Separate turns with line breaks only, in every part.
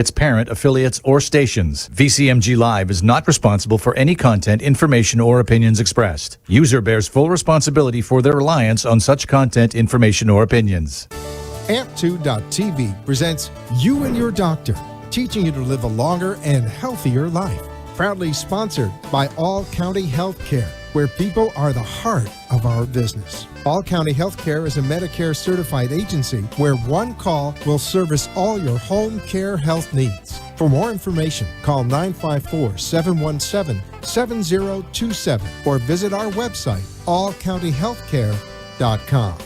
its parent, affiliates, or stations. VCMG Live is not responsible for any content, information, or opinions expressed. User bears full responsibility for their reliance on such content, information, or opinions.
Amp2.tv presents You and Your Doctor, teaching you to live a longer and healthier life. Proudly sponsored by All County Healthcare, where people are the heart of our business. All County Healthcare is a Medicare certified agency where one call will service all your home care health needs. For more information, call 954-717-7027 or visit our website, allcountyhealthcare.com.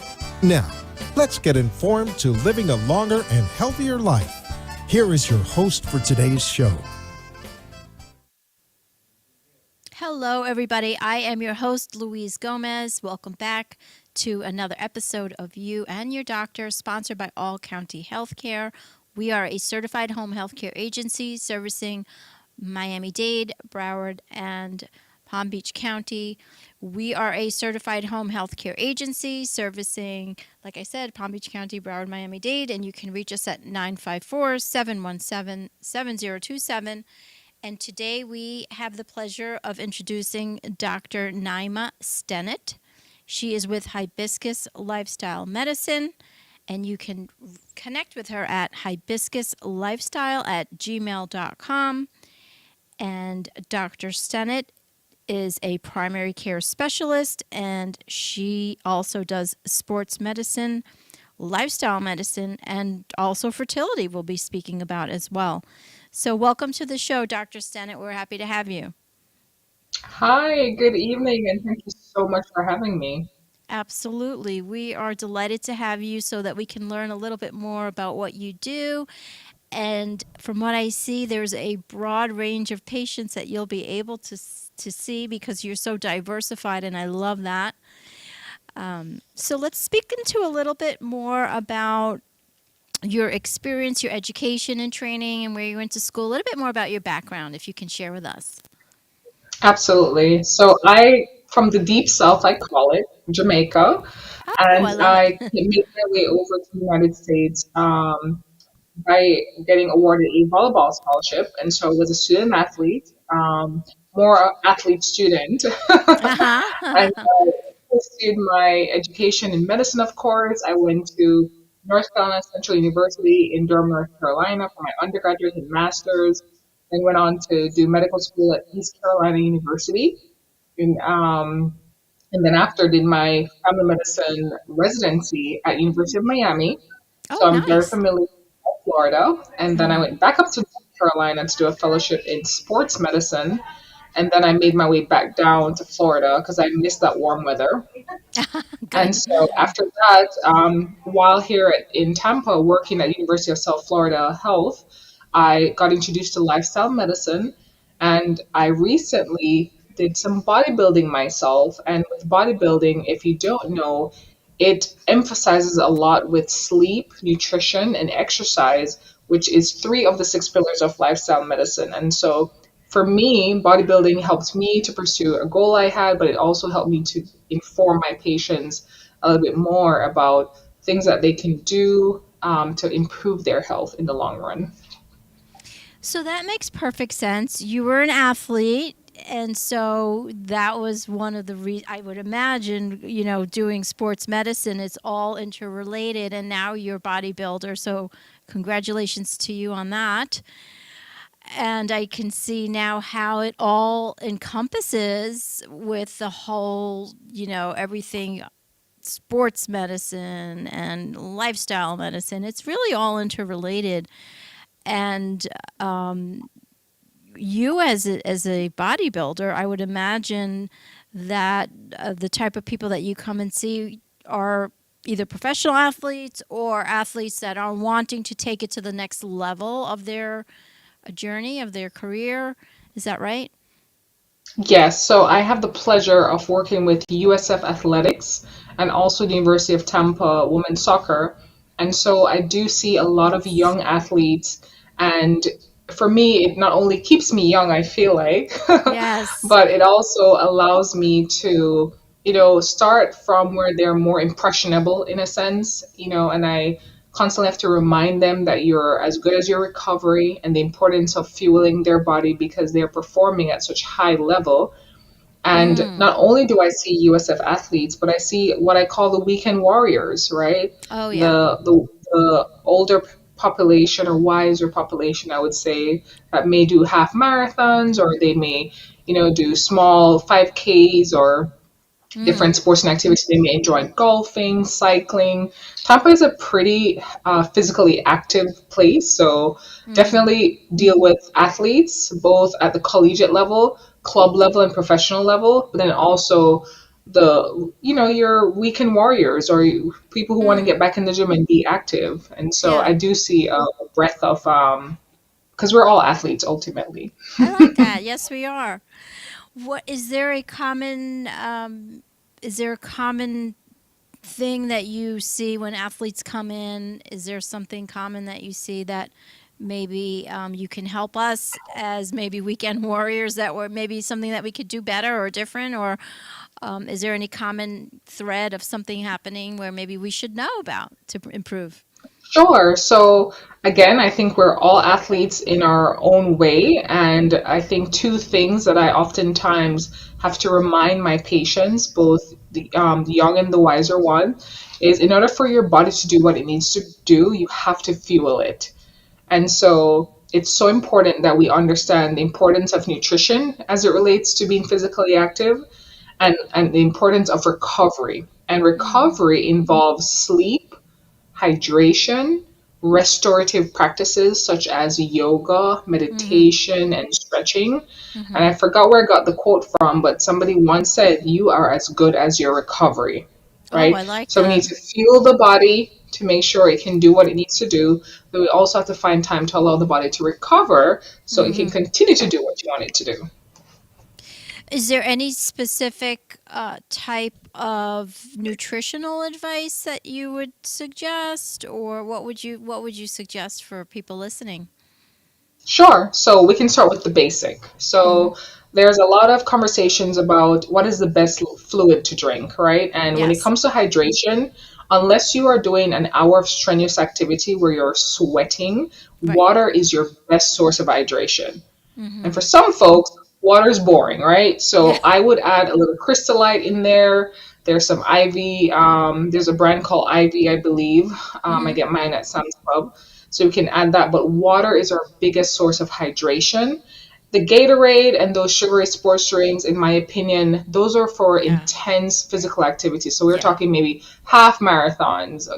Now, let's get informed to living a longer and healthier life. Here is your host for today's show.
Hello, everybody. I am your host, Louise Gomez. Welcome back to another episode of You and Your Doctor, sponsored by All County Healthcare. We are a certified home healthcare agency servicing Miami-Dade, Broward, and Palm Beach County. We are a certified home healthcare agency servicing, like I said, Palm Beach County, Broward, Miami-Dade, and you can reach us at 954-717-7027. And today we have the pleasure of introducing Dr. Naima Stennett. She is with Hibiscus Lifestyle Medicine, and you can connect with her at hibiscuslifestyle@gmail.com. And Dr. Stennett is a primary care specialist, and she also does sports medicine, lifestyle medicine, and also fertility we'll be speaking about as well. So welcome to the show, Dr. Stennett. We're happy to have you.
Hi, good evening, and thank you so much for having me.
Absolutely. We are delighted to have you so that we can learn a little bit more about what you do. And from what I see, there's a broad range of patients that you'll be able to see because you're so diversified, and I love that. So let's speak into a little bit more about your experience, your education and training, and where you went to school, a little bit more about your background, if you can share with us.
Absolutely. From the deep south, I call it, Jamaica,
Oh,
and
I love
I
it.
made my way over to the United States by getting awarded a volleyball scholarship. And so I was a student athlete, more athlete student. And
Uh-huh.
I pursued my education in medicine, of course. I went to North Carolina Central University in Durham, North Carolina for my undergraduate and master's, then went on to do medical school at East Carolina University. And, um, and then after did my family medicine residency at University of Miami.
Oh,
So I'm very
nice.
familiar with Florida. And then I
Mhm.
went back up to North Carolina to do a fellowship in sports medicine. And then I made my way back down to Florida because I missed that warm weather. And
Good.
so after that, while here in Tampa working at University of South Florida Health, I got introduced to lifestyle medicine, and I recently did some bodybuilding myself. And with bodybuilding, if you don't know, it emphasizes a lot with sleep, nutrition, and exercise, which is three of the six pillars of lifestyle medicine. And so for me, bodybuilding helped me to pursue a goal I had, but it also helped me to inform my patients a little bit more about things that they can do to improve their health in the long run.
So that makes perfect sense. You were an athlete, and so that was one of the I would imagine, doing sports medicine, it's all interrelated, and now you're a bodybuilder. So congratulations to you on that. And I can see now how it all encompasses with the whole, everything sports medicine and lifestyle medicine. It's really all interrelated. And you, as a bodybuilder, I would imagine that the type of people that you come and see are either professional athletes or athletes that are wanting to take it to the next level of their journey, of their career. Is that right?
Yes, so I have the pleasure of working with USF Athletics and also the University of Tampa Women's Soccer. And so I do see a lot of young athletes. And for me, it not only keeps me young, I feel like,
Yes.
but it also allows me to start from where they're more impressionable in a sense, and I constantly have to remind them that you're as good as your recovery and the importance of fueling their body because they're performing at such high level. And
Mm.
not only do I see USF athletes, but I see what I call the weekend warriors, right?
Oh yeah.
The older population or wiser population, I would say, that may do half marathons or they may, do small 5Ks or
Mm.
different sports and activities. They may enjoy golfing, cycling. Tampa is a pretty physically active place, so
Mm.
definitely deal with athletes both at the collegiate level, club level, and professional level. But then also your weekend warriors or people who want to
Mm.
get back in the gym and be active. And so
Yeah.
I do see a breadth of because we're all athletes ultimately.
I like that. Yes, we are. What is there a common thing that you see when athletes come in? Is there something common that you see that maybe you can help us as maybe weekend warriors that were maybe something that we could do better or different? Or is there any common thread of something happening where maybe we should know about to improve?
Sure. So again, I think we're all athletes in our own way. And I think two things that I oftentimes have to remind my patients, both the young and the wiser one, is in order for your body to do what it needs to do, you have to fuel it. And so it's so important that we understand the importance of nutrition as it relates to being physically active and the importance of recovery. And
Mm-hmm.
recovery involves sleep, hydration, restorative practices such as yoga,
Mm-hmm.
meditation, and stretching. And
Mm-hmm.
I forgot where I got the quote from, but somebody once said, "You are as good as your recovery,"
Oh,
right?
I like
So we
that.
need to fuel the body to make sure it can do what it needs to do, but we also have to find time to allow the body to recover so it can
Mm-hmm.
continue to do what you want it to do.
Is there any specific type of nutritional advice that you would suggest, or what would you suggest for people listening?
Sure. So we can start with the basic.
Mm-hmm.
So there's a lot of conversations about what is the best fluid to drink, right? And when it
Yes.
comes to hydration, unless you are doing an hour of strenuous activity where you're sweating,
Right.
water is your best source of hydration. And for
Mm-hmm.
some folks, water is boring, right?
Yeah.
So I would add a little crystallite in there. There's some Ivy. There's a brand called Ivy, I believe. I
Mm-hmm.
get mine at Sam's Club. So we can add that. But water is our biggest source of hydration. The Gatorade and those sugary sports drinks, in my opinion, those are for
Yeah.
intense physical activity. So we're
Yeah.
talking maybe half marathons,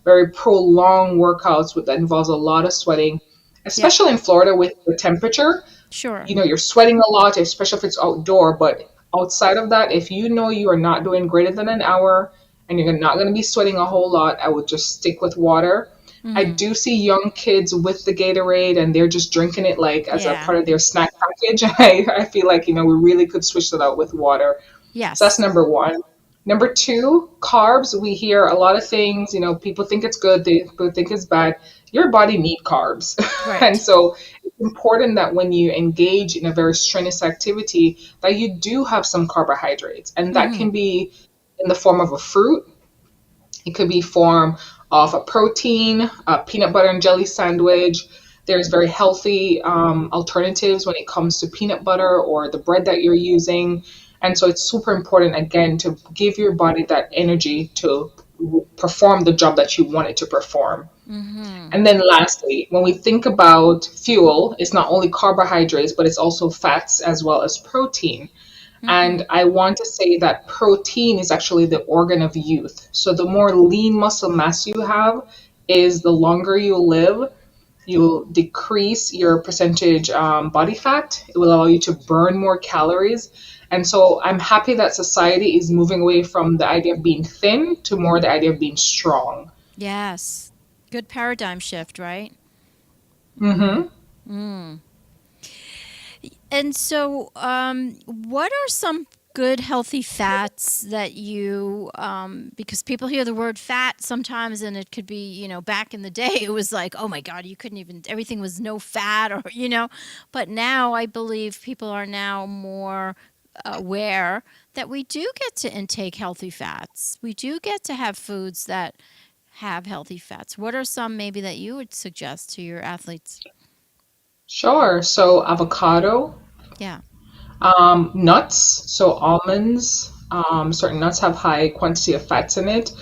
very prolonged workouts that involves a lot of sweating,
Yep.
especially in Florida with the temperature.
Sure.
You're sweating a lot, especially if it's outdoor. But outside of that, if you know you are not doing greater than an hour and you're not going to be sweating a whole lot, I would just stick with water. I
Mm-hmm.
do see young kids with the Gatorade and they're just drinking it like as a
Yeah.
part of their snack package. I feel like, we really could switch that out with water. So that's
Yes.
number one. Number two, carbs. We hear a lot of things. People think it's good, people think it's bad. Your body need carbs, and
Right.
so it's important that when you engage in a very strenuous activity, that you do have some carbohydrates, and that
Mm-hmm.
can be in the form of a fruit. It could be form of a protein, a peanut butter and jelly sandwich. There's very healthy alternatives when it comes to peanut butter or the bread that you're using. And so it's super important, again, to give your body that energy to perform the job that you want it to perform.
Mm-hmm.
And then lastly, when we think about fuel, it's not only carbohydrates, but it's also fats as well as protein.
Mm-hmm.
And I want to say that protein is actually the organ of youth. So the more lean muscle mass you have, is the longer you live. You'll decrease your percentage body fat. It will allow you to burn more calories. And so I'm happy that society is moving away from the idea of being thin to more the idea of being strong.
Yes. Good paradigm shift, right?
Hmm.
Mm. And so, what are some good healthy fats that because people hear the word fat sometimes and it could be, back in the day, it was like, oh my God, you couldn't even, everything was no fat or. But now I believe people are now more aware that we do get to intake healthy fats. We do get to have foods that have healthy fats? What are some maybe that you would suggest to your athletes?
Sure. So avocado,
Yeah.
nuts, so almonds, certain nuts have high quantity of fats in it.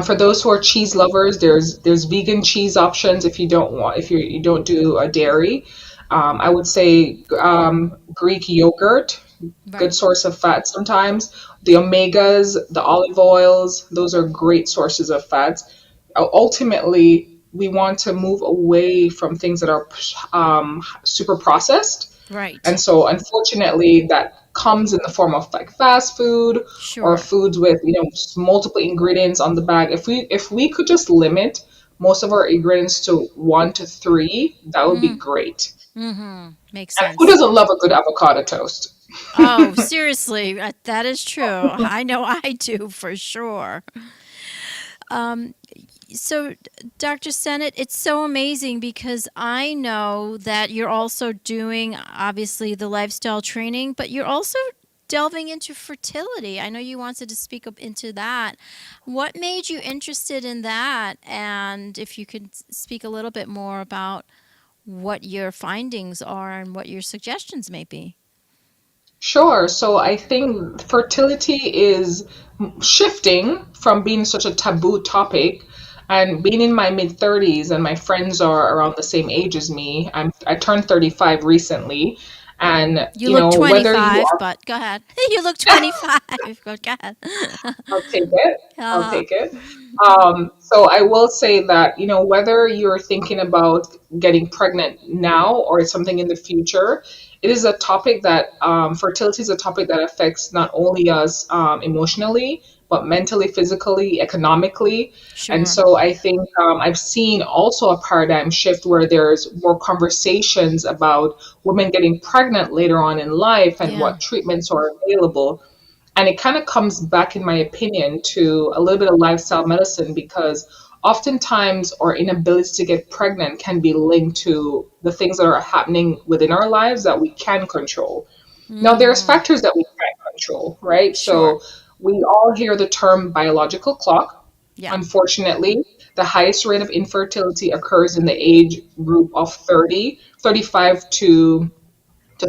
For those who are cheese lovers, there's vegan cheese options if you don't want if you don't do a dairy. I would say Greek yogurt, good
Right.
source of fat sometimes. The omegas, the olive oils, those are great sources of fats. Ultimately, we want to move away from things that are super processed,
Right.
and so unfortunately, that comes in the form of like fast food or
Sure.
foods with, multiple ingredients on the bag. If we could just limit most of our ingredients to 1 to 3, that would be
Mm-hmm.
great.
Mm-hmm. Makes
And who
sense.
doesn't love a good avocado toast?
Oh, seriously, that is true. I know I do for sure. Um, so, Dr. Stennett, it's so amazing because I know that you're also doing obviously the lifestyle training, but you're also delving into fertility. I know you wanted to speak up into that. What made you interested in that? And if you could speak a little bit more about what your findings are and what your suggestions may be.
Sure. So I think fertility is shifting from being such a taboo topic and being in my mid 30s and my friends are around the same age as me. I turned 35 recently, and
You look
whether you
25,
are
but go ahead. You look 25. Go ahead.
I'll take it. I'll
uh,
take it. So I will say that, whether you're thinking about getting pregnant now or it's something in the future, it is a topic that fertility is a topic that affects not only us emotionally, but mentally, physically, economically. And
sure.
so I think I've seen also a paradigm shift where there's more conversations about women getting pregnant later on in life and
Yeah.
what treatments are available, and it kind of comes back, in my opinion, to a little bit of lifestyle medicine because oftentimes our inability to get pregnant can be linked to the things that are happening within our lives that we can control. Now, there's
Hmm.
factors that we can't control, right?
Sure.
So we all hear the term biological clock.
Yeah.
Unfortunately, the highest rate of infertility occurs in the age group of 35 to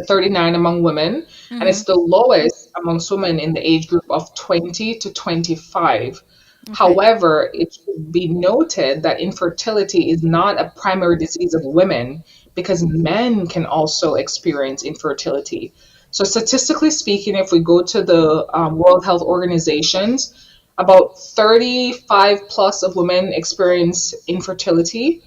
39 among women, and
Hmm.
it's the lowest amongst women in the age group of 20 to 25.
Okay.
However, it should be noted that infertility is not a primary disease of women because men can also experience infertility. So, statistically speaking, if we go to the World Health Organizations, about 35 plus of women experience infertility,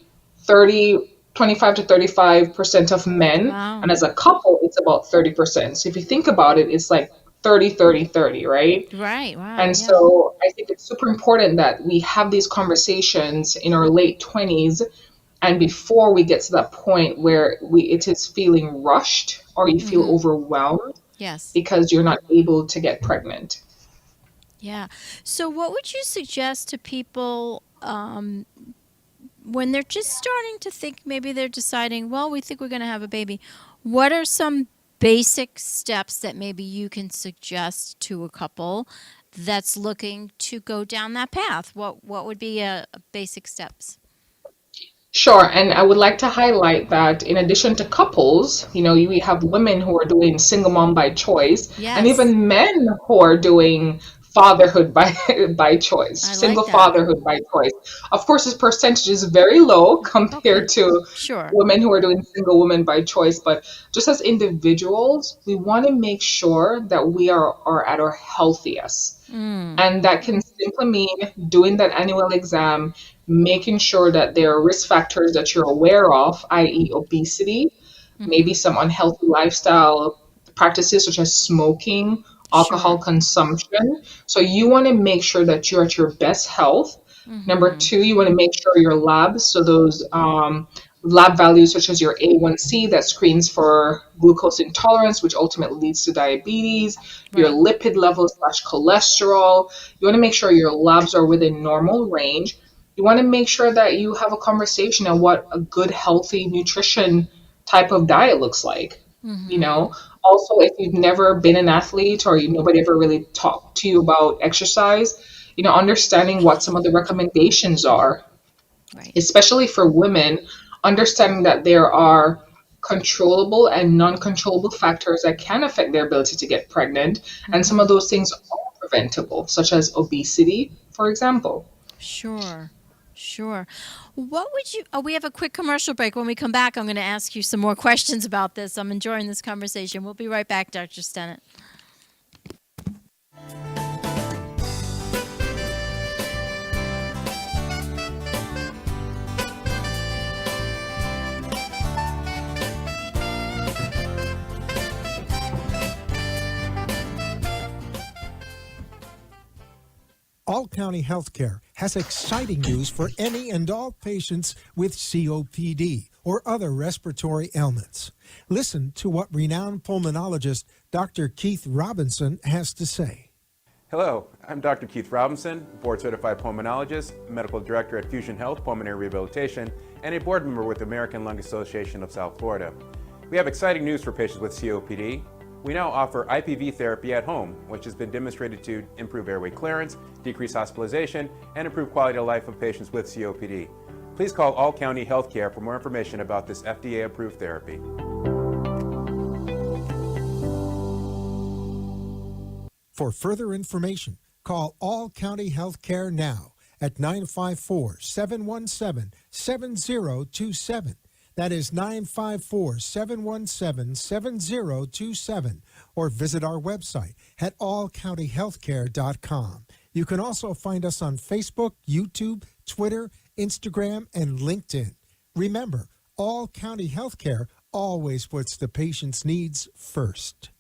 25 to 35% of men,
Wow.
and as a couple it's about 30%. So if you think about it, it's like 30, 30, 30, right?
Right. Wow.
And
Yeah.
so I think it's super important that we have these conversations in our late 20s and before we get to that point where it is feeling rushed or you feel
Hmm.
overwhelmed
Yes.
because you're not able to get pregnant.
Yeah. So, what would you suggest to people when they're just starting to think, maybe they're deciding, well, we think we're going to have a baby? What are some basic steps that maybe you can suggest to a couple that's looking to go down that path? What would be a basic steps?
Sure, and I would like to highlight that in addition to couples, we have women who are doing single mom by choice, and
Yes,
even men who are doing fatherhood by by choice,
I
single
like that.
fatherhood by choice. Of course, this percentage is very low
Okay,
compared to
sure.
women who are doing single women by choice, but just as individuals, we want to make sure that we are at our healthiest.
Mm,
And that can simply mean doing that annual exam, making sure that there are risk factors that you're aware of, i.e., obesity,
mm-hmm.
maybe some unhealthy lifestyle practices such as smoking, alcohol
Sure.
consumption. So you want to make sure that you're at your best health. Number
Mm-hmm.
two, you want to make sure your labs, so those lab values such as your A1C that screens for glucose intolerance, which ultimately leads to diabetes, your
Right.
lipid levels slash cholesterol. You want to make sure your labs are within normal range. You want to make sure that you have a conversation on what a good, healthy nutrition type of diet looks like. You
Mm-hmm.
know, also, if you've never been an athlete or nobody ever really talked to you about exercise, understanding what some of the recommendations are,
Right.
especially for women, understanding that there are controllable and non-controllable factors that can affect their ability to get pregnant, and some
Mm-hmm.
of those things are preventable, such as obesity, for example.
Sure. Sure. What would you? Oh, we have a quick commercial break. When we come back, I'm going to ask you some more questions about this. I'm enjoying this conversation. We'll be right back, Dr. Stennett.
All County Healthcare has exciting news for any and all patients with COPD or other respiratory ailments. Listen to what renowned pulmonologist Dr. Keith Robinson has to say.
Hello, I'm Dr. Keith Robinson, board-certified pulmonologist, medical director at Fusion Health Pulmonary Rehabilitation, and a board member with the American Lung Association of South Florida. We have exciting news for patients with COPD. We now offer IPV therapy at home, which has been demonstrated to improve airway clearance, decrease hospitalization, and improve quality of life of patients with COPD. Please call All County Healthcare for more information about this FDA-approved therapy.
For further information, call All County Healthcare now at 954-717-7027. That is 954-717-7027, or visit our website at allcountyhealthcare.com. You can also find us on Facebook, YouTube, Twitter, Instagram, and LinkedIn. Remember, All County Healthcare always puts the patient's needs first.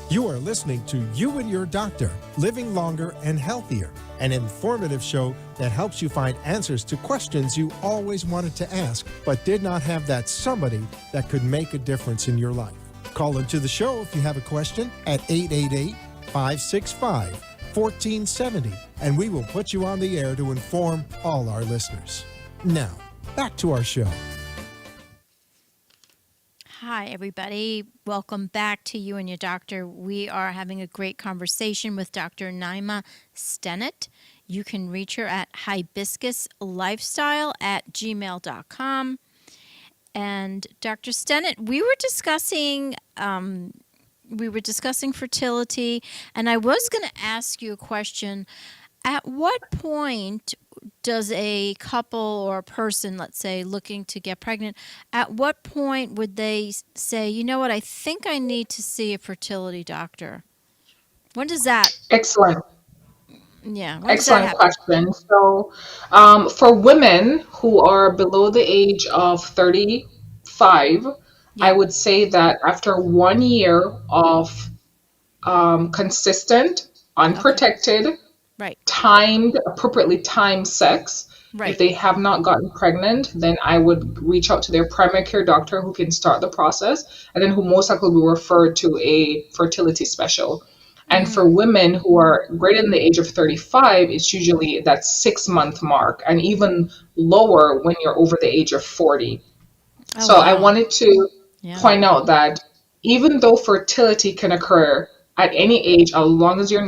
You are listening to You and Your Doctor, Living Longer and Healthier, an informative show that helps you find answers to questions you always wanted to ask, but did not have that somebody that could make a difference in your life. Call into the show if you have a question at 888-565-1470, and we will put you on the air to inform all our listeners. Now, back to our show.
Hi, everybody. Welcome back to You and Your Doctor. We are having a great conversation with Dr. Naima Stennett. You can reach her at hibiscuslifestyle@gmail.com. And Dr. Stennett, we were discussing fertility, and I was going to ask you a question. At what point does a couple or a person, let's say, looking to get pregnant, at what point would they say, you know what, I think I need to see a fertility doctor? When does that,
Excellent.
when does that
Excellent
happen?
question. So, for women who are below the age of 35, I
Yeah,
would say that after 1 year of consistent,
okay,
unprotected,
right,
appropriately timed sex, if
right.
they have not gotten pregnant, then I would reach out to their primary care doctor who can start the process, and then who most likely will be referred to a fertility special. And for
Mm,
women who are greater than the age of 35, it's usually that 6 month mark, and even lower when you're over the age of 40.
oh,
So I
wow.
wanted to
Yeah,
point out that even though fertility can occur at any age, as long as you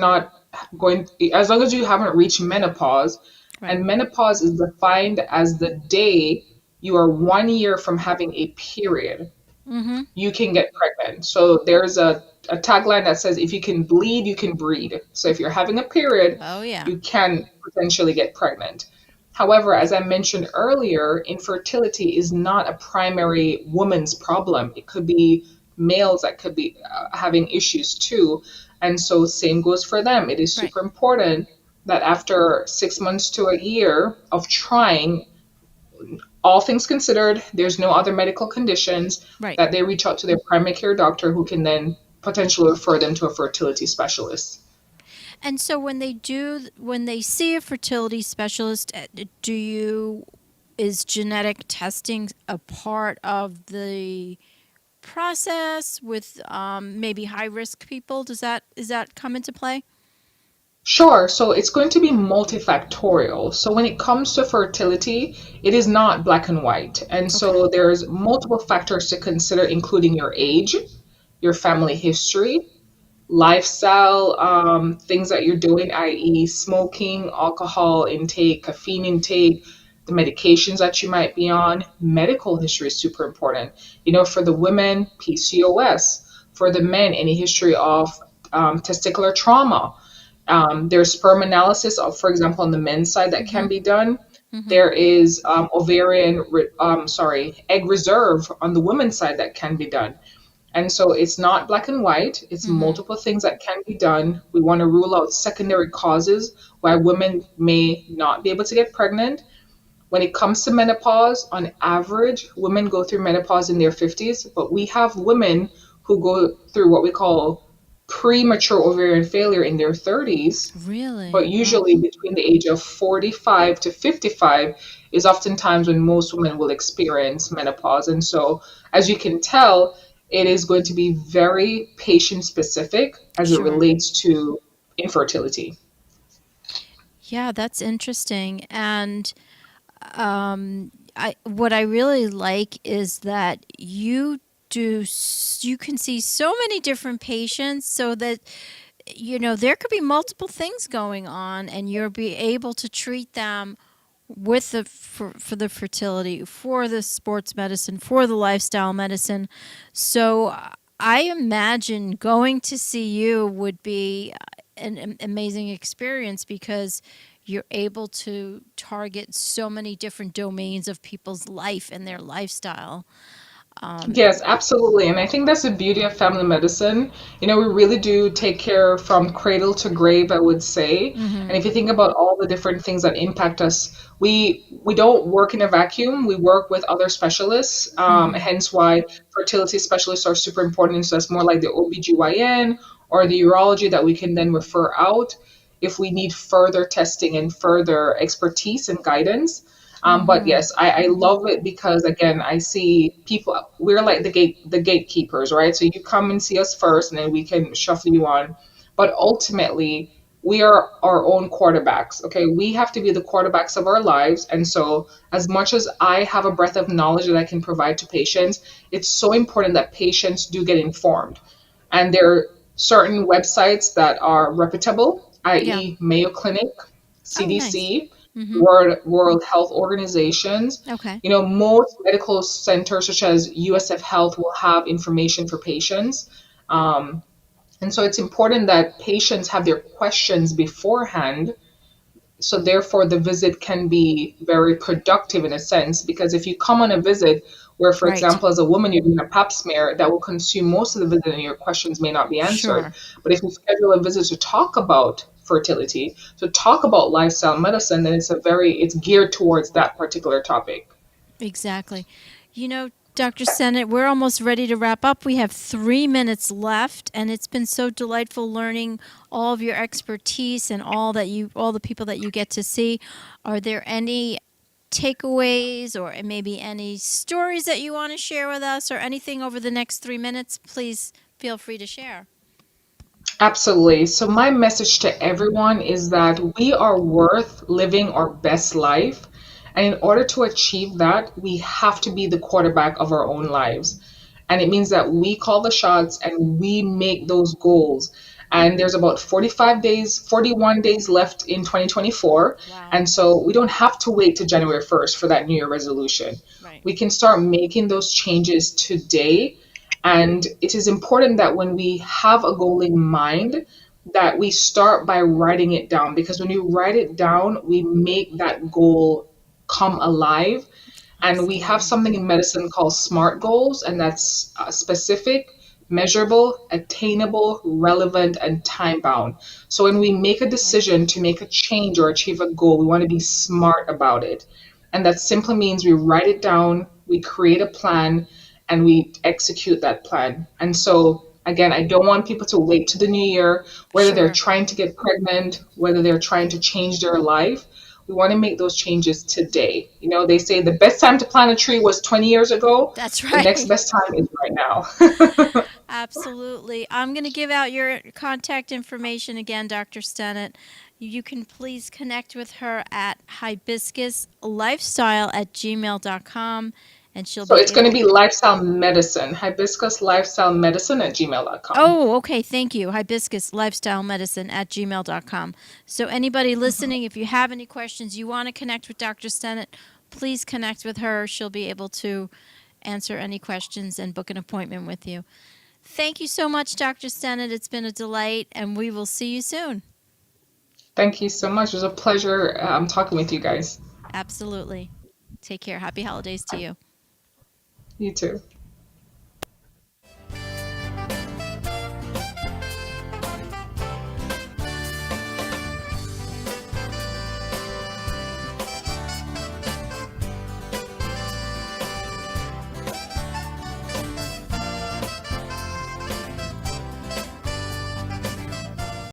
haven't reached menopause,
right.
and menopause is defined as the day you are 1 year from having a period,
Mm-hmm.
you can get pregnant. So there's a tagline that says, if you can bleed, you can breed. So if you're having a period,
Oh, yeah.
you can potentially get pregnant. However, as I mentioned earlier, infertility is not a primary woman's problem. It could be males that could be having issues too. And so, same goes for them. It is
Right,
super important that after 6 months to a year of trying, all things considered, there's no other medical conditions,
right.
that they reach out to their primary care doctor who can then potentially refer them to a fertility specialist.
And so when they see a fertility specialist, is genetic testing a part of the process with maybe high risk people? Is that come into play?
Sure, so it's going to be multifactorial. So when it comes to fertility, it is not black and white. And
Okay.
so there's multiple factors to consider, including your age, your family history, lifestyle things that you're doing, i.e., smoking, alcohol intake, caffeine intake, the medications that you might be on. Medical history is super important. For the women, PCOS. For the men, any history of testicular trauma. There's sperm analysis, for example, on the men's side that can
Mhm.
be done.
Mhm.
There is egg reserve on the women's side that can be done. And so it's not black and white, it's
Mhm.
multiple things that can be done. We want to rule out secondary causes why women may not be able to get pregnant. When it comes to menopause, on average, women go through menopause in their 50s, but we have women who go through what we call premature ovarian failure in their 30s, but
Really? Wow.
usually between the age of 45 to 55 is oftentimes when most women will experience menopause. And so, as you can tell, it is going to be very patient specific as it
Sure.
relates to infertility.
Yeah, that's interesting. And I what I really like is that you can see so many different patients, so that there could be multiple things going on, and you'll be able to treat them with for the fertility, for the sports medicine, for the lifestyle medicine. So I imagine going to see you would be an amazing experience, because you're able to target so many different domains of people's life and their lifestyle.
Yes, absolutely. And I think that's the beauty of family medicine. We really do take care from cradle to grave, I would say.
Mm-hmm.
And if you think about all the different things that impact us, we don't work in a vacuum. We work with other specialists.
Mm-hmm.
Hence why fertility specialists are super important. So that's more like the OBGYN or the urology that we can then refer out if we need further testing and further expertise and guidance. But
Mm-hmm.
yes, I love it because again, I see people. We're like the gatekeepers, right? So you come and see us first, and then we can shuffle you on. But ultimately, we are our own quarterbacks. Okay, we have to be the quarterbacks of our lives. And so, as much as I have a breadth of knowledge that I can provide to patients, it's so important that patients do get informed. And there are certain websites that are reputable,
Yeah.
i.e., Mayo Clinic,
Oh, nice.
CDC,
Mm-hmm.
World Health Organizations.
Okay.
Most medical centers, such as USF Health, will have information for patients. Um, and so it's important that patients have their questions beforehand, so therefore the visit can be very productive in a sense, because if you come on a visit where, for
Right.
example, as a woman you're doing a pap smear, that will consume most of the visit and your questions may not be answered.
Sure.
But if you schedule a visit to talk about fertility, to talk about lifestyle medicine, then it's geared towards that particular topic.
Exactly. Dr. Stennett, we're almost ready to wrap up. We have 3 minutes left, and it's been so delightful learning all of your expertise and all the people that you get to see. Are there any takeaways, or maybe any stories that you want to share with us, or anything over the next 3 minutes? Please feel free to share.
Absolutely. So, my message to everyone is that we are worth living our best life. And in order to achieve that, we have to be the quarterback of our own lives. And it means that we call the shots and we make those goals. And there's about 45 days, 41 days left in 2024.
Wow.
And so we don't have to wait to January 1st for that New Year resolution.
Right.
We can start making those changes today, and it is important that when we have a goal in mind, that we start by writing it down, because when you write it down, we make that goal come alive. And we have
Absolutely.
something in medicine called SMART goals, and that's specific, measurable, attainable, relevant, and time bound. So when we make a
Like
decision
that.
to make a change or achieve a goal, we want to be smart about it. And that simply means we write it down, we create a plan, and we execute that plan. And so, again, I don't want people to wait to the new year, whether they're
Sure.
trying to get pregnant, whether they're trying to change their life. We want to make those changes today. They say the best time to plant a tree was 20 years ago.
That's
The next
right.
best time is right now.
Absolutely. I'm going to give out your contact information again, Dr. Stennett. You can please connect with her at hibiscuslifestyle@gmail.com. and she'll
So
be
it's going to
able.
be lifestyle medicine, hibiscus lifestyle medicine at gmail.com.
Oh, okay. Thank you. Hibiscus Lifestyle Medicine at gmail.com. So, anybody listening, if you have any questions, you want to connect with Dr. Stennett, please connect with her. She'll be able to answer any questions and book an appointment with you. Thank you so much, Dr. Stennett. It's been a delight, and we will see you soon.
Thank you so much. It was a pleasure talking with you guys.
Absolutely. Take care. Happy holidays to you.
You too.